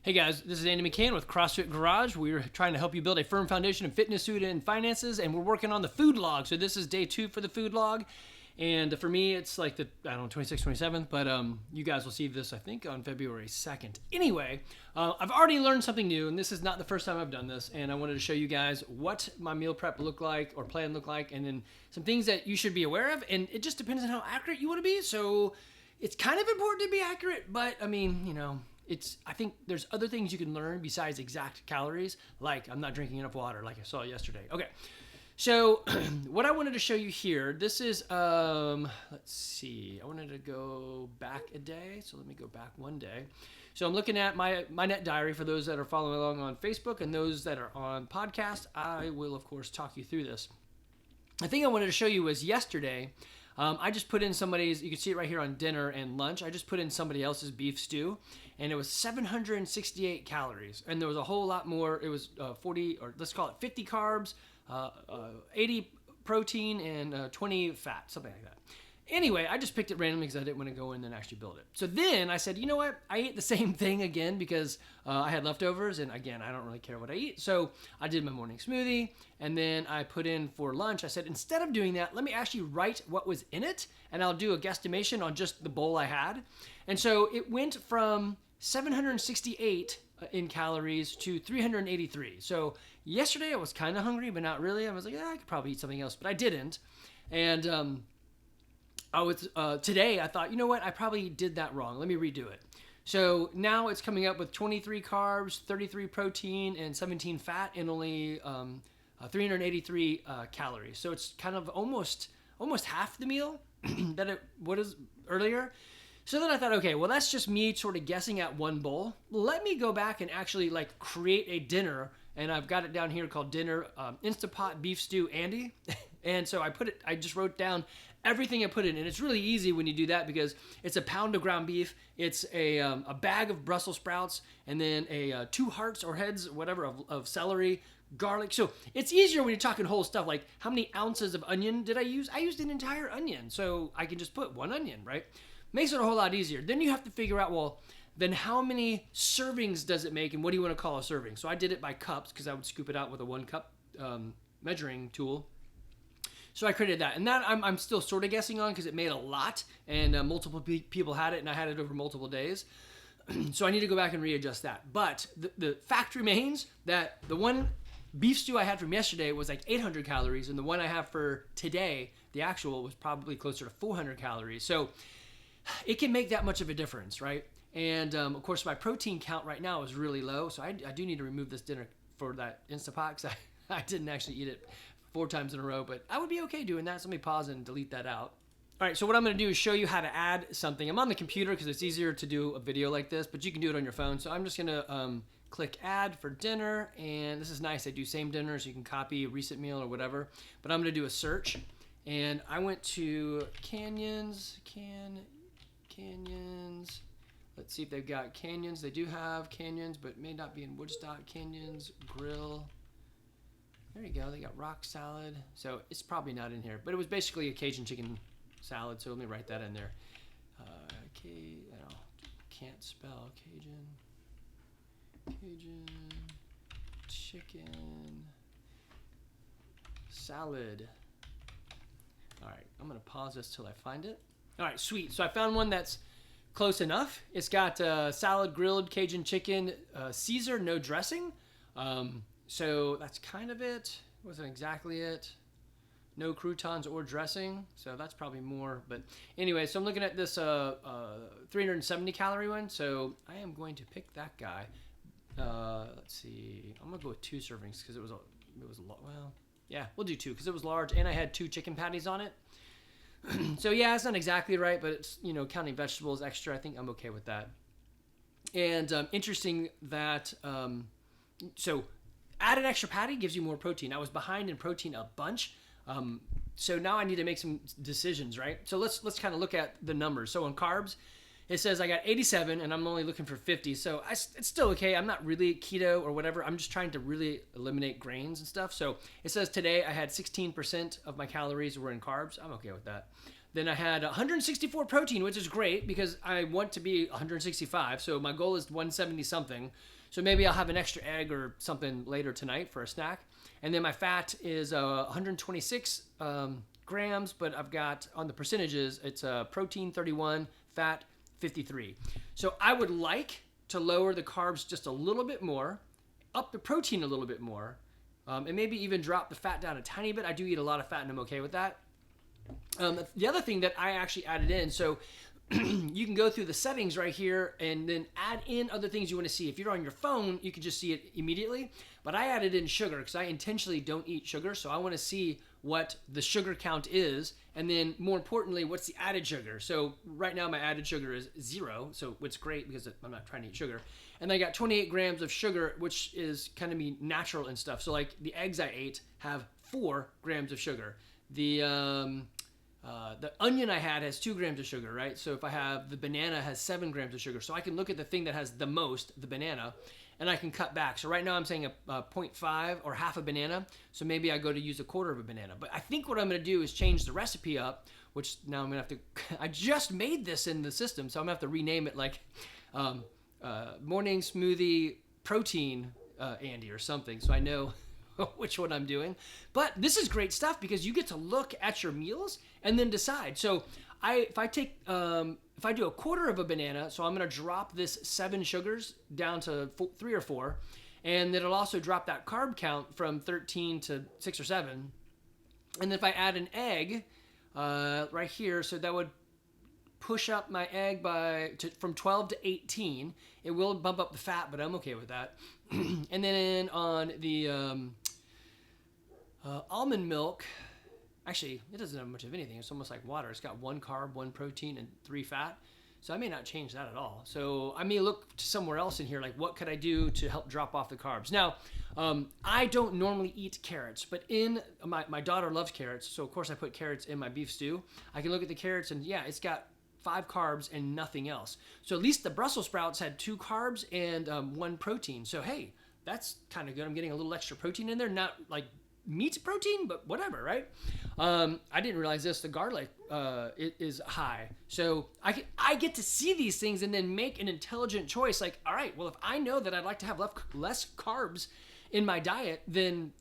Hey guys, this is Andy McCann with CrossFit Garage. We're trying to help you build a firm foundation in fitness, food, and finances, and we're working on the food log. So this is day 2 for the food log. And for me, it's like the, 26th, 27th, but you guys will see this, I think, on February 2nd. Anyway, I've already learned something new, and this is not the first time I've done this, and I wanted to show you guys what my meal prep looked like, or plan looked like, and then some things that you should be aware of, and it just depends on how accurate you want to be. So it's kind of important to be accurate, but I mean, you know, I think there's other things you can learn besides exact calories, like I'm not drinking enough water like I saw yesterday. Okay, so what I wanted to show you here, this is, let's see, I wanted to go back a day, so let me go back one day. So I'm looking at my net diary for those that are following along on Facebook and those that are on podcast. I will, of course, talk you through this. The thing I wanted to show you was yesterday, I just put in somebody's, you can see it right here on dinner and lunch, I just put in somebody else's beef stew, and it was 768 calories, and there was a whole lot more. It was 40, or let's call it 50 carbs, 80 protein, and 20 fat, something like that. Anyway, I just picked it randomly because I didn't want to go in and actually build it. So then I said, you know what? I ate the same thing again because I had leftovers, and again, I don't really care what I eat. So I did my morning smoothie, and then I put in for lunch. I said, instead of doing that, let me actually write what was in it, and I'll do a guesstimation on just the bowl I had. And so it went from 768 in calories to 383. So yesterday I was kind of hungry, but not really. I was like, yeah, I could probably eat something else, but I didn't. And today I thought, you know what? I probably did that wrong. Let me redo it. So now it's coming up with 23 carbs, 33 protein, and 17 fat, and only 383 calories. So it's kind of almost half the meal that it was earlier. So then I thought, okay, well, that's just me sort of guessing at one bowl. Let me go back and actually like create a dinner, and I've got it down here called dinner, Instapot beef stew Andy. And so I just wrote down everything I put in, and it's really easy when you do that because it's a pound of ground beef, it's a bag of Brussels sprouts, and then 2 hearts or heads, whatever, of celery, garlic. So it's easier when you're talking whole stuff, like how many ounces of onion did I use? I used an entire onion, so I can just put 1 onion, right? Makes it a whole lot easier. Then you have to figure out, well, then how many servings does it make, and what do you want to call a serving? So I did it by cups because I would scoop it out with a 1 cup measuring tool. So I created that, and that I'm still sort of guessing on because it made a lot, and multiple people had it, and I had it over multiple days. So I need to go back and readjust that. But the fact remains that the one beef stew I had from yesterday was like 800 calories, and the one I have for today, the actual, was probably closer to 400 calories. So it can make that much of a difference, right? And of course, my protein count right now is really low, so I do need to remove this dinner for that Instapot because I didn't actually eat it 4 times in a row, but I would be okay doing that, so let me pause and delete that out. All right, so what I'm going to do is show you how to add something. I'm on the computer because it's easier to do a video like this, but you can do it on your phone. So I'm just going to click add for dinner, and this is nice. I do same dinner, so you can copy a recent meal or whatever, but I'm going to do a search, and I went to Canyons. Let's see if they've got Canyons. They do have Canyons, but it may not be in Woodstock. Canyons Grill. There you go. They got rock salad. So it's probably not in here, but it was basically a Cajun chicken salad. So let me write that in there. Can't spell Cajun chicken salad. All right. I'm going to pause this till I find it. All right, sweet. So I found one that's close enough. It's got salad, grilled Cajun chicken, Caesar, no dressing. So that's kind of it. Wasn't exactly it. No croutons or dressing. So that's probably more. But anyway, so I'm looking at this 370 calorie one. So I am going to pick that guy. Let's see. I'm going to go with 2 servings because it was well, yeah, we'll do 2 because it was large and I had 2 chicken patties on it. So yeah, it's not exactly right, but it's, you know, counting vegetables extra, I think I'm okay with that. And interesting that, so add an extra patty gives you more protein. I was behind in protein a bunch. So now I need to make some decisions, right? So let's kind of look at the numbers. So on carbs, it says I got 87 and I'm only looking for 50. So it's still okay. I'm not really keto or whatever. I'm just trying to really eliminate grains and stuff. So it says today I had 16% of my calories were in carbs. I'm okay with that. Then I had 164 protein, which is great because I want to be 165. So my goal is 170 something. So maybe I'll have an extra egg or something later tonight for a snack. And then my fat is 126 grams, but I've got on the percentages, it's protein 31, fat 53. So I would like to lower the carbs just a little bit more, up the protein a little bit more, and maybe even drop the fat down a tiny bit. I do eat a lot of fat and I'm okay with that. The other thing that I actually added in, so you can go through the settings right here and then add in other things you want to see. If you're on your phone, you can just see it immediately. But I added in sugar because I intentionally don't eat sugar. So I want to see what the sugar count is. And then more importantly, what's the added sugar? So right now my added sugar is 0. So it's great because I'm not trying to eat sugar. And I got 28 grams of sugar, which is kind of me natural and stuff. So like the eggs I ate have 4 grams of sugar. The onion I had has 2 grams of sugar, right? So if I have the banana has 7 grams of sugar. So I can look at the thing that has the most, the banana, and I can cut back. So right now I'm saying a 0.5 or half a banana. So maybe I go to use a quarter of a banana. But I think what I'm going to do is change the recipe up, which now I'm going to have to, I just made this in the system. So I'm going to have to rename it like morning smoothie protein Andy or something. So I know which one I'm doing. But this is great stuff because you get to look at your meals and then decide. So if I do a quarter of a banana, so I'm going to drop this 7 sugars down to 3 or 4, and then it'll also drop that carb count from 13 to 6 or 7. And if I add an egg right here, so that would push up my egg from 12 to 18. It will bump up the fat, but I'm okay with that. And then on the almond milk, actually, it doesn't have much of anything. It's almost like water. It's got 1 carb, 1 protein, and 3 fat. So I may not change that at all. So I may look to somewhere else in here, like what could I do to help drop off the carbs? Now, I don't normally eat carrots, but my daughter loves carrots. So of course I put carrots in my beef stew. I can look at the carrots and yeah, it's got 5 carbs and nothing else. So at least the Brussels sprouts had 2 carbs and 1 protein. So hey, that's kind of good. I'm getting a little extra protein in there, not like meat protein, but whatever, right? I didn't realize this. The garlic it is high. So I get to see these things and then make an intelligent choice. Like, all right, well, if I know that I'd like to have less carbs in my diet, then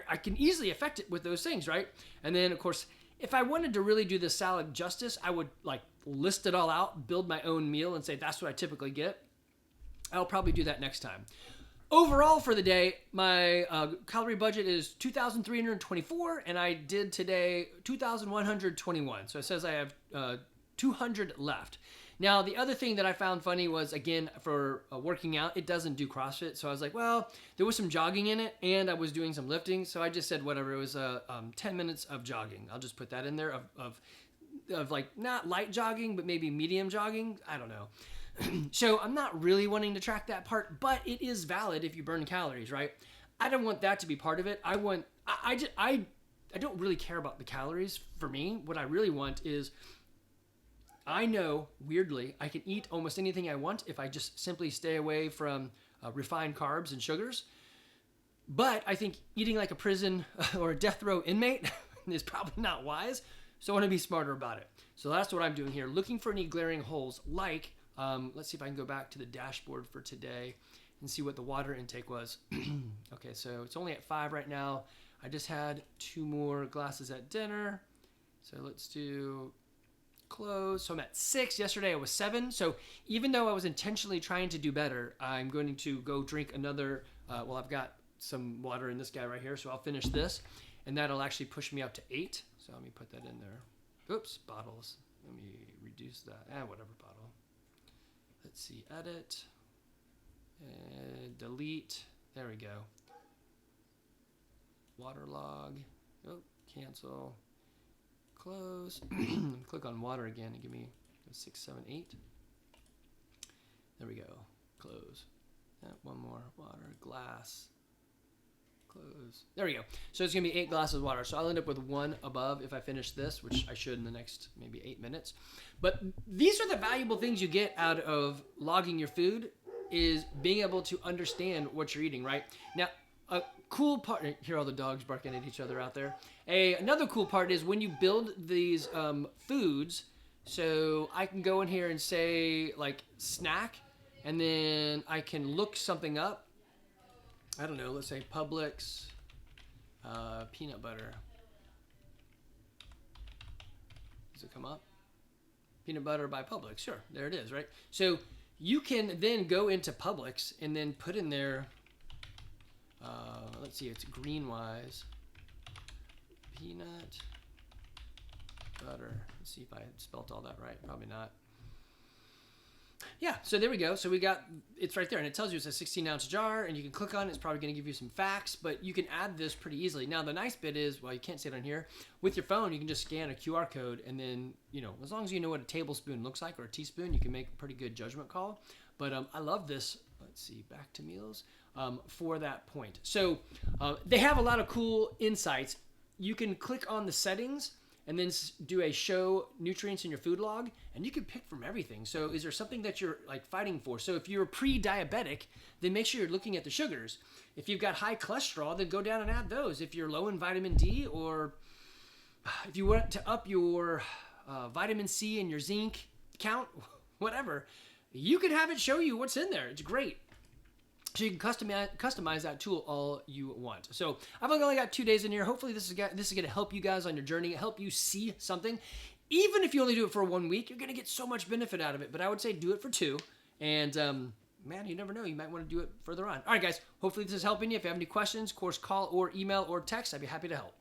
I can easily affect it with those things, right? And then, of course, if I wanted to really do the salad justice, I would like list it all out, build my own meal, and say that's what I typically get. I'll probably do that next time. Overall for the day, my calorie budget is 2,324, and I did today 2,121. So it says I have 200 left. Now, the other thing that I found funny was, again, for working out, it doesn't do CrossFit. So I was like, well, there was some jogging in it, and I was doing some lifting. So I just said, whatever, it was 10 minutes of jogging. I'll just put that in there of like not light jogging, but maybe medium jogging. I don't know. So I'm not really wanting to track that part, but it is valid if you burn calories, right? I don't want that to be part of it. I don't really care about the calories for me. What I really want is, I know, weirdly, I can eat almost anything I want if I just simply stay away from refined carbs and sugars. But I think eating like a prison or a death row inmate is probably not wise. So I want to be smarter about it. So that's what I'm doing here. Looking for any glaring holes like, let's see if I can go back to the dashboard for today and see what the water intake was. Okay, so it's only at 5 right now. I just had 2 more glasses at dinner. So let's do close. So I'm at 6. Yesterday I was 7. So even though I was intentionally trying to do better, I'm going to go drink another, well, I've got some water in this guy right here. So I'll finish this and that'll actually push me up to 8. So let me put that in there. Oops, bottles. Let me reduce that. Whatever bottle. Let's see, edit, delete, there we go. Waterlog, oh, cancel, close, click on water again and give me 6, 7, 8. There we go, close. One more, water, glass, close. There we go. So it's gonna be 8 glasses of water. So I'll end up with 1 above if I finish this, which I should in the next maybe 8 minutes. But these are the valuable things you get out of logging your food, is being able to understand what you're eating, right? Now, A cool part, hear all the dogs barking at each other out there. Another cool part is when you build these foods, so I can go in here and say like snack, and then I can look something up. I don't know, let's say Publix peanut butter. Does it come up? Peanut butter by Publix, sure, there it is, right? So you can then go into Publix and then put in there, let's see, it's Greenwise, peanut butter. Let's see if I spelt all that right, probably not. Yeah, so there we go. So we got, it's right there, and it tells you it's a 16-ounce jar, and you can click on it. It's probably going to give you some facts, but you can add this pretty easily. Now, the nice bit is, well, you can't see it on here. With your phone, you can just scan a QR code, and then, you know, as long as you know what a tablespoon looks like or a teaspoon, you can make a pretty good judgment call. But I love this. Let's see, back to meals for that point. So they have a lot of cool insights. You can click on the settings and then do a show nutrients in your food log, and you can pick from everything. So is there something that you're like fighting for? So if you're pre-diabetic, then make sure you're looking at the sugars. If you've got high cholesterol, then go down and add those. If you're low in vitamin D, or if you want to up your vitamin C and your zinc count, whatever, you can have it show you what's in there. It's great. So you can customize that tool all you want. So I've only got 2 days in here. Hopefully this is going to help you guys on your journey, help you see something. Even if you only do it for 1 week, you're going to get so much benefit out of it. But I would say do it for 2. And man, you never know. You might want to do it further on. All right, guys. Hopefully this is helping you. If you have any questions, of course, call or email or text. I'd be happy to help.